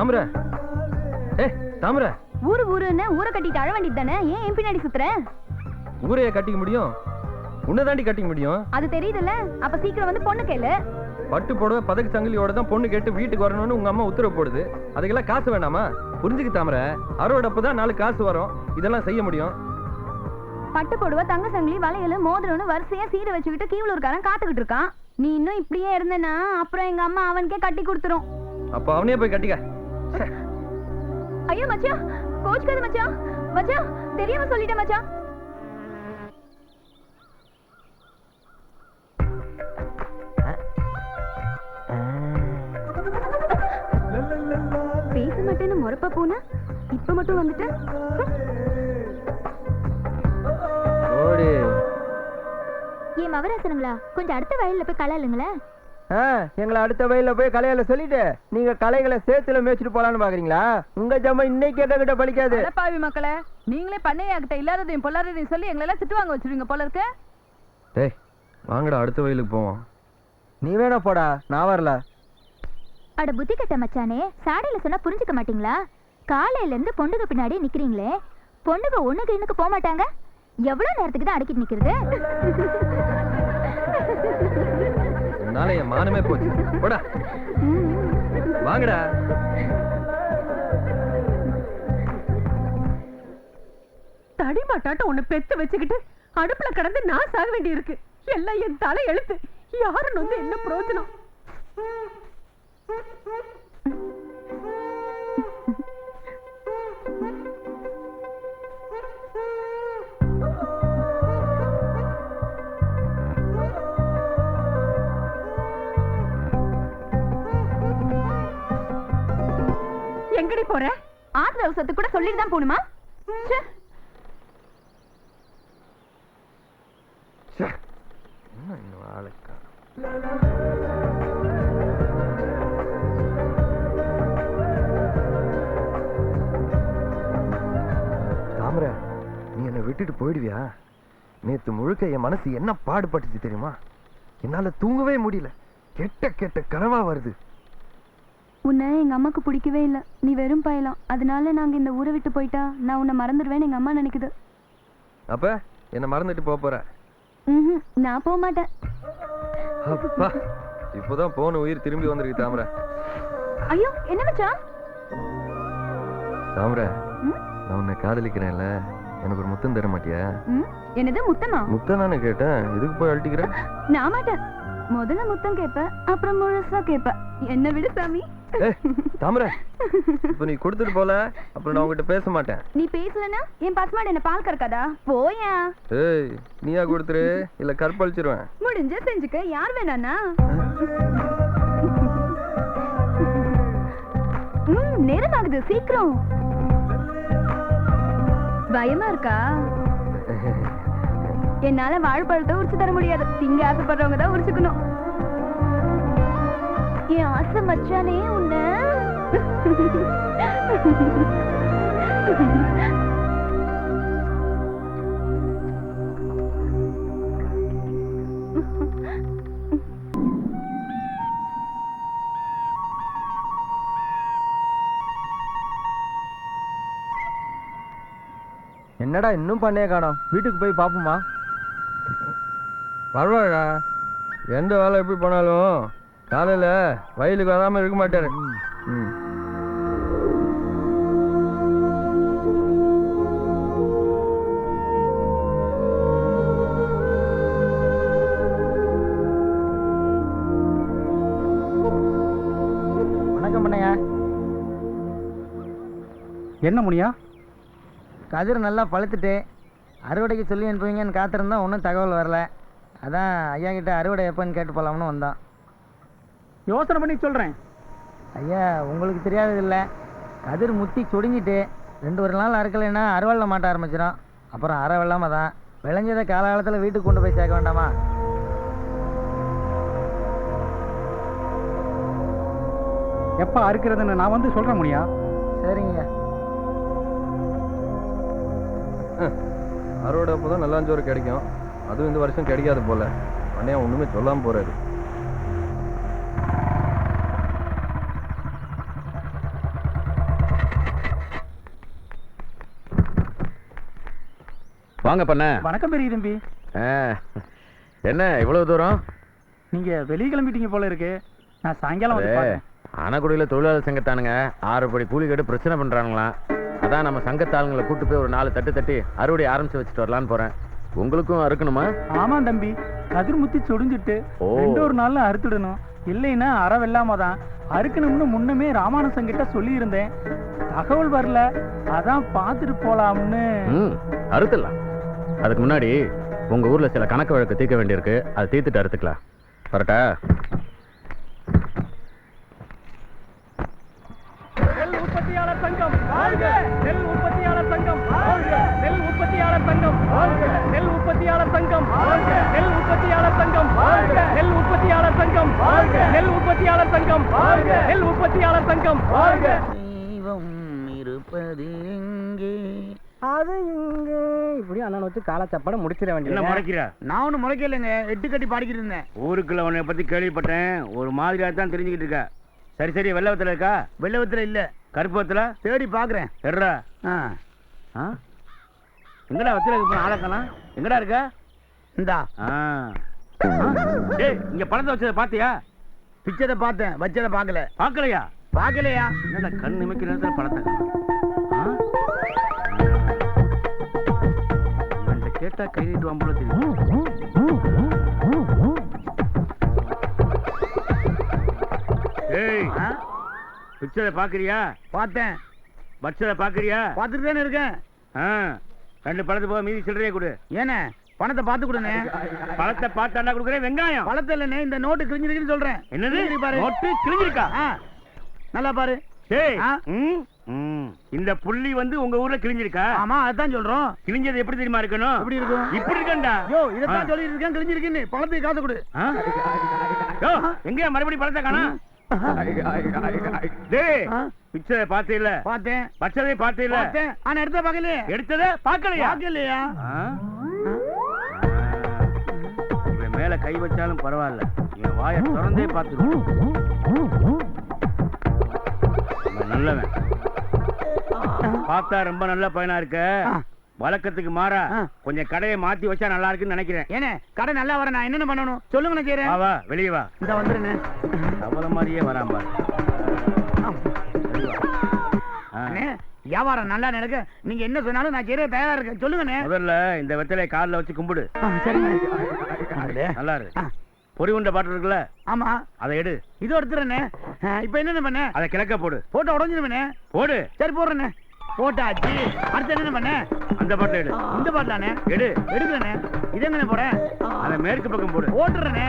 தாமரை, தாமரை, ஊருன்னு ஊரை கட்டிட்டு அழ வேண்டியது தானே? ஏன் என் பின்னாடி சுத்துற? ஊரைய கட்டிக்க முடியும், உன்னதாண்டி கட்டிக்க முடியும். அது தெரியுதுல்ல, அப்ப சீக்கிரம் வந்து பொண்ணு கேளு. பட்டு போடுவ பதக்கு சங்கிலியோட தான் பொண்ணு கேட்டு வீட்டுக்கு வரணும்னு உங்க அம்மா உத்தரவு போடுது. அதுக்கெல்லாம் காசு வேண்டாமா? புரிஞ்சுக்கு தாமரை, அறுவடப்பதான் 4 காசு வரும். இதெல்லாம் செய்ய முடியும். பட்டு போடுவ தங்க சங்கிலி வளையல் மோதிரம்னு வரிசையா சீரை வச்சுக்கிட்டு கீவலூர்காரன் காத்துக்கிட்டு இருக்கான். நீ இன்னும் இப்படியே இருந்தனா அப்புறம் எங்க அம்மா அவனுக்கே கட்டி கொடுத்துரும். அப்ப அவனே போய் கட்டிக்க. ஐயோ மச்சான், கோச்சுக்காத மச்சான். மச்சான் தெரியாம சொல்லிட்டேன் மச்சான். பேச மாட்டேன்னு முறப்ப போனா இப்ப மட்டும் வந்துட்ட. ஏன் மகராசனுங்களா, கொஞ்சம் அடுத்த வயல்ல போய் களை இல்லைங்களே. எங்களை அடுத்த வயல்ல போய் கலையில சொல்லிட்டு நீங்க கலைகளை சேத்துல மேய்ச்சிட்டு போலான்னு பாக்குறீங்களா? உங்க ஜம்மா இன்னைக்கு கேட்ட பழிக்காது. பாவி மக்களே, நீங்களே பண்ணையாகிட்ட இல்லாததையும் பொல்லாததையும் சொல்லி எங்களை எல்லாம் திட்டு வாங்க வச்சிருவீங்க போல இருக்கு. டேய் வாங்கடா, அடுத்த வயலுக்கு போவோம். நீ வேணா போடா, நான் வரல. அட புத்தி கட்ட மச்சானே, சாடையில சொன்னா புரிஞ்சுக்க மாட்டீங்களா? காலையில இருந்து பொண்ணுங்க பின்னாடி நிக்கிறீங்களே, பொண்ணுங்க ஒண்ணுக்கு இன்னுக்கு போக மாட்டாங்க. எவ்வளவு நேரத்துக்கு தான் அடக்கிட்டு நிக்கிறது? என்னால என் மானமே போச்சு. போடா வாங்கடா. தடிமாட்டாட்ட உன்னை பெத்து வச்சுக்கிட்டு அடுப்புல கடந்து நான் சாக வேண்டி இருக்கு. எல்லாம் என் தலை எழுத்து. யாருன்னு வந்து என்ன பிரயோஜனம்? எங்கடி போற? ஆத்திர அவசரத்துக்கு கூட சொல்லிட்டு தான் போணுமா? தாமரை, நீ என்னை விட்டுட்டு போயிடுவியா? நேத்து முழுக்க என் மனசு என்ன பாடுபட்டுச்சு தெரியுமா? என்னால தூங்கவே முடியல. கெட்ட கனவா வருது. உன்னை எங்க அம்மாக்கு பிடிக்கவே இல்லை. நீ வெறும் பயலாம். அதனால நாங்க இந்த ஊரை விட்டு போயிட்டா நான் உன்னை மறந்துடுவேன்னு எங்க அம்மா நினைக்குது. அப்ப என்ன மறந்துட்டு போற? நான் போக மாட்டேன். அப்பா, இப்போதான் போன உயிர் திரும்பி வந்திருக்கு தாமரை. ஐயோ என்ன மச்சான்? தாமரை, நான் உன்னை காதலிக்கிறேன்ல, எனக்கு ஒரு முத்தம் தர மாட்டியா? என்னது முத்தமா? முத்தம் தானே கேட்டேன், இதுக்கு போய் அழட்டிக்கிறேன். நான் மாட்டேன். முதல்ல முத்தம் கேப்ப, அப்புறம் முழுசா கேப்ப. என்ன விடு சாமி. தாமரை, இப்ப நீ கொடுத்துட்டு போல, அப்புறம் நான் உங்ககிட்ட பேச மாட்டேன். நீ பேசலனா என் பசுமாடு என்ன பால் கறக்காதா? போயா. ஏய், நீயா கொடுத்துரு, இல்ல கற்பழிச்சிருவேன். முடிஞ்ச செஞ்சுக்க, யார் வேணானா? நேரமாகுது, சீக்கிரம். பயமா இருக்கா? என்னால வாழைப்பழத்தை உரிச்சு தர முடியாது. திங்க ஆசைப்படுறவங்க தான் உரிச்சுக்கணும். என் ஆசை மச்சானே உன்னை. என்னடா இன்னும் பண்ணைய காணோம்? வீட்டுக்கு போய் பாப்போமா? பரவாயில்லடா, எந்த வேலை எப்படி போனாலும் காலையில வயலுக்கு வராம இருக்க மாட்டாரு. வணக்கம் பண்ணையா. என்ன முனியா? கதிர் நல்லா பழுத்துட்டு அறுவடைக்கு சொல்லி அனுப்புவீங்கன்னு காத்திருந்தா ஒன்றும் தகவல் வரல. அதான் ஐயா கிட்ட அறுவடை எப்போன்னு கேட்டு போகலாம்னு வந்தோம். யோசனை பண்ணி சொல்கிறேன். ஐயா, உங்களுக்கு தெரியாதது இல்லை, கதிர் முத்தி சுடுங்கிட்டு 2-1 நாள் அறுக்கலைன்னா அறுவடை மாட்ட ஆரம்பிச்சிடும். அப்புறம் அரை வெள்ளாமல் தான் விளைஞ்சதை காலகாலத்தில் வீட்டுக்கு கொண்டு போய் சேர்க்க வேண்டாமா? எப்போ அறுக்கிறதுன்னு நான் வந்து சொல்கிறேன் முனியா. சரிங்க. அறுவடை அப்போதான் நல்லாஞ்சோறு கிடைக்கும். அதுவும் இந்த வருஷம் கிடைக்காது போல. அண்ணையா ஒண்ணுமே சொல்லாம போறாரு. வாங்க பண்ண. வணக்கம் பெரிய தம்பி. என்ன இவ்வளவு தூரம்? நீங்க வெளியே கிளம்பிட்டீங்க போல இருக்கு. நான் சாயங்காலம் வந்து பார்க்கறேன். ஆனக்குடியில் தொழிலாளர் சங்கத்தானுங்க 6 படி கூலி கேட்டு பிரச்சனை பண்றாங்களாம். அதான் நம்ம சங்கத்தாளுங்களை கூட்டு போய் ஒரு 4 தட்டு தட்டி அறுவடை ஆரம்பிச்சு வச்சுட்டு வரலான்னு போறேன். உங்களுக்கும் அறுக்கணுமா? ஆமா தம்பி, கதிர் முத்தி சொடிஞ்சிட்டு 2 நாள்ல அறுத்துடணும். இல்லைன்னா அற வெள்ளாம தான் அறுக்கணும்னு முன்னமே ராமானுசன் கிட்ட சொல்லி இருந்தேன். தகவல் வரல, அதான் பார்த்துட்டு போலாம்னு. அறுத்துடலாம். அதுக்கு முன்னாடி உங்க ஊர்ல சில கணக்கு வழக்கு தீர்க்க வேண்டியிருக்கு. அதை தீர்த்துட்டு அறுத்துக்கலாம். கரெக்டா? நெல் உற்பத்தியாளர் சங்கம் வாழ்க! நெல் உற்பத்தியாளர் சங்கம் வாழ்க! நெல் உற்பத்தியாளர் சங்கம் வாழ்க! நெல் உற்பத்தியாளர் சங்கம் வாழ்க! நெல் உற்பத்தியாளர் சங்கம் வாழ்க! நெல் உற்பத்தியாளர் சங்கம் வாழ்க! நெல் உற்பத்தியாளர் சங்கம் வாழ்க! நெல் உற்பத்தியாளர் சங்கம் வாழ்க! தெய்வம் இருப்பது எங்கே? அது இங்க இப்படி அண்ணன் வச்சு காலச்சப்பட முடிச்சிட என்ன முறைக்கிற? நான் ஒன்றும் முறைக்கலைங்க, எட்டு கட்டி பாடிக்கிட்டு இருந்தேன். ஊருக்குள்ள உன்னை பத்தி கேள்விப்பட்டேன். ஒரு மாதிரியா தான் தெரிஞ்சுக்கிட்டு இருக்க. சரி சரி, வெள்ளவத்துல இருக்கா? வெள்ளவத்தில் இல்லை, கருப்பு வத்துல தேடி பார்க்குறேன். எர்ரா. எங்கடா வத்துல இருக்க? ஆளக்கலாம் எங்கடா இருக்க? இந்தா டேய், இங்க பணத்தை வச்சதை பாத்தியா? பிச்சதை பார்த்தேன், வச்சதை பார்க்கல. பாக்கலையா? பார்க்கலையா? என்னடா கண் நிமைக்கிற நேரத்துல பணத்தை கேட்டா கை நீட்டு வாம்போல தெரியும். ஏய், பிக்சரை பாக்குறியா? பார்த்தேன். பட்சரை பாக்குறியா? பார்த்துட்டு தானே இருக்கேன். 2 பழத்தை போக மீதி சில்லறையே கொடு. ஏண்ணே, பணத்தை பார்த்து கொடுண்ணே. பழத்தை பார்த்தாண்டா கொடுக்குறேன். வெங்காயம் பழத்தை இல்லைண்ணே, இந்த நோட்டு கிழிஞ்சிருக்குன்னு சொல்றேன். என்னது? பாரு, நோட்டு கிழிஞ்சிருக்கா? நல்லா பாரு. டேய், இந்த புள்ளி வந்து உங்க ஊர்ல கிழிஞ்சிருக்கா? ஆமா, அதான் சொல்றோம். கிழிஞ்சது எப்படி தெரியுமா இருக்கணும்? எப்படி இருக்கும்? இப்படி இருக்கண்டா. யோ, இதைத்தான் சொல்லிட்டு இருக்கேன், கிழிஞ்சிருக்குன்னு. பணத்துக்கு காசு கொடு. யோ, எங்கயா மறுபடியும் பழத்தை காணோம்? டேய், பிக்சரை பார்த்தே இல்ல? பார்த்தேன். பட்சதை பார்த்தே இல்ல? பார்த்தேன். ஆனா எடுத்த பார்க்கலையே. எடுத்தத பார்க்கலையா? பார்க்கலையா? இவன் மேல கை வச்சாலும் பரவாயில்ல, இவன் வாயை திறந்தே பார்த்துருவோம். நல்லவன் பார்த்தா ரொம்ப நல்ல பையனா இருக்க. வழக்கத்துக்கு மாறா கொஞ்சம் கடையை மாத்தி வச்சா நல்லா இருக்குன்னு நினைக்கிறேன். ஏனே, கடை நல்லா வர நான் என்னென்ன பண்ணணும் சொல்லுங்க, நான் செய்றேன். வா வெளியே வா. இந்த வந்துருண்ணே. அவள மாதிரியே வரான் பாரு. அண்ணே, வியாபாரம் நல்லா நடக்க நீங்க என்ன சொன்னாலும் நான் செய்ய தயாரா இருக்கேன். சொல்லுங்கண்ணே. முதல்ல இந்த வெத்தலையை காலில் வச்சு கும்பிடு. சரிங்க. நல்லா இருக்கு. பொறி உண்ட பாட்டு இருக்குல்ல? ஆமா, அதை எடு. இது எடுத்துறேண்ணே. இப்ப என்னென்ன பண்ண? அதை கிழக்க போடு. போட்டோ உடஞ்சிருமேண்ணே. போடு. சரி, போடுறேண்ணே. போட்டாச்சு. அடுத்து என்னென்ன பண்ண? அந்த பாட்டை எடு. இந்த பாட்டானே எடு. எடுக்கிறேண்ணே. இது எங்கண்ணே போறேன்? அதை மேற்கு பக்கம் போடு. போட்டுறேண்ணே.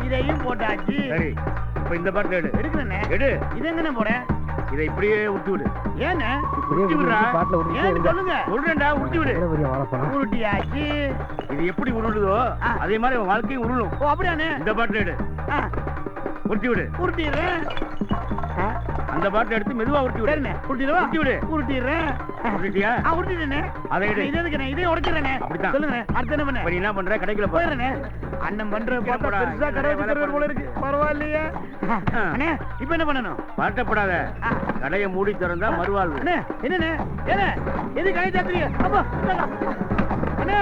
இதையும் போட்டாச்சு. சரி, இப்ப இந்த பாட்டை எடு. எடுக்கிறேண்ணே. எடு. இது எங்கண்ணே போறேன்? இதை இப்படியே உருட்டி விடு. ஏண்ணே? உருட்டி விடுறா. ஏன்னு சொல்லுங்க. உருண்டா, உருட்டி விடு. உருட்டியாச்சு. இது எப்படி உருளுதோ அதே மாதிரி உன் வாழ்க்கையும் உருளும். ஓ, அப்படியாண்ணே? இந்த பாட்டை எடு. உருட்டி விடு. உருட்டிடுறேன். அந்த பாட்டை எடுத்து மெதுவா உருட்டி விடு. சரிண்ணே, உருட்டிடுவா? உருட்டி விடு. உருட்டிடுறேன். உருட்டிட்டியா? உருட்டிட்டேண்ணே. அதை எடு. இது எதுக்குண்ணே? இதே உடைக்கிறேண்ணே. அப்படித்தான். சொல்லுங்க, அடுத்து என்ன பண்ண? இப்ப நீ என்ன பண்ற? கடைக்குள்ள போய் போயிடுறேண்ணே. அண்ணன் பண்ற பார்த்தா பெருசா கடை வச்சிருக்கிற போல இருக்கு. பரவாயில்லையே. அண்ணே, இப்ப என்ன பண்ணணும்? பதட்டப்படாத. கடையை மூடி திறந்தா மறுவாழ்வு. அண்ணே, என்னண்ணே? ஏண்ணே, எது கடை தாத்துறீங்க? அப்பா, அண்ணே,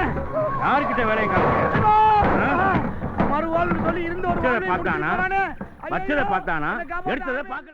யாருக்கிட்ட வேலையை காமிக்க? மறுவாழ்வு சொல்லி இருந்த ஒரு பார்த்தானா? வச்சதை பார்த்தானா? எடுத்ததை பார்க்க